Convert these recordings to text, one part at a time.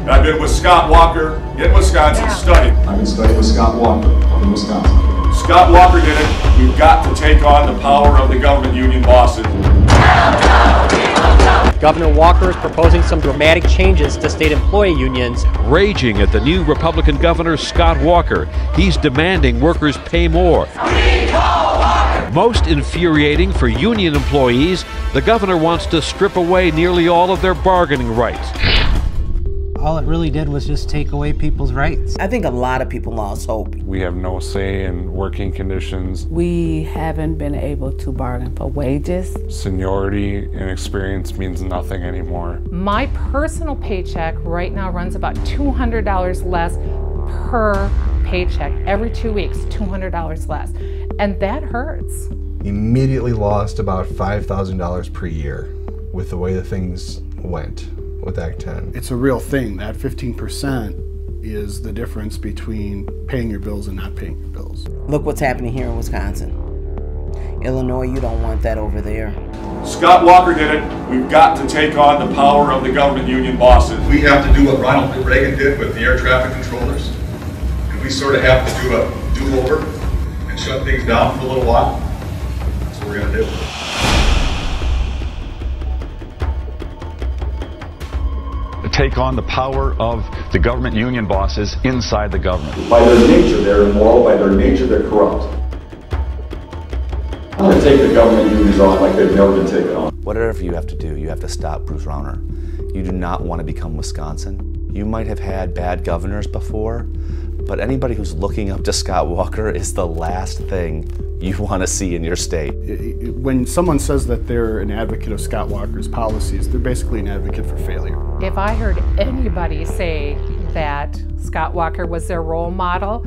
And I've been with Scott Walker in Wisconsin studying. I've been studying with Scott Walker up in Wisconsin. Scott Walker did it. We've got to take on the power of the government union bosses. Governor Walker is proposing some dramatic changes to state employee unions. Raging at the new Republican governor, Scott Walker. He's demanding workers pay more. Most infuriating for union employees, the governor wants to strip away nearly all of their bargaining rights. All it really did was just take away people's rights. I think a lot of people lost hope. We have no say in working conditions. We haven't been able to bargain for wages. Seniority and experience means nothing anymore. My personal paycheck right now runs about $200 less per paycheck. Every 2 weeks, $200 less. And that hurts. Immediately lost about $5,000 per year with the way that things went with Act 10. It's a real thing. That 15% is the difference between paying your bills and not paying your bills. Look what's happening here in Wisconsin. Illinois, you don't want that over there. Scott Walker did it. We've got to take on the power of the government union bosses. We have to do what Ronald Reagan did with the air traffic controllers. And we sort of have to do a do-over and shut things down for a little while. That's what we're going to do. Take on the power of the government union bosses inside the government. By their nature, they're immoral. By their nature, they're corrupt. I'm going to take the government unions on like they've never been taken on. Whatever you have to do, you have to stop Bruce Rauner. You do not want to become Wisconsin. You might have had bad governors before, but anybody who's looking up to Scott Walker is the last thing you want to see in your state. When someone says that they're an advocate of Scott Walker's policies, they're basically an advocate for failure. If I heard anybody say that Scott Walker was their role model,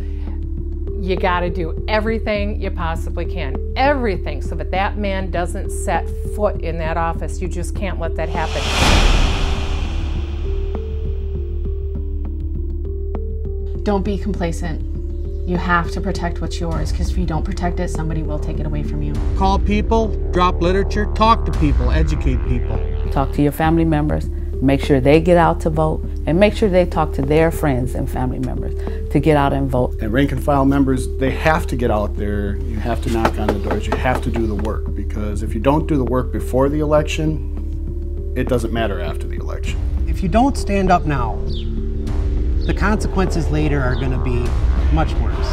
you got to do everything you possibly can. Everything, so that man doesn't set foot in that office. You just can't let that happen. Don't be complacent. You have to protect what's yours, because if you don't protect it, somebody will take it away from you. Call people, drop literature, talk to people, educate people. Talk to your family members, make sure they get out to vote, and make sure they talk to their friends and family members to get out and vote. And rank and file members, they have to get out there. You have to knock on the doors. You have to do the work, because if you don't do the work before the election, it doesn't matter after the election. If you don't stand up now, the consequences later are going to be much worse.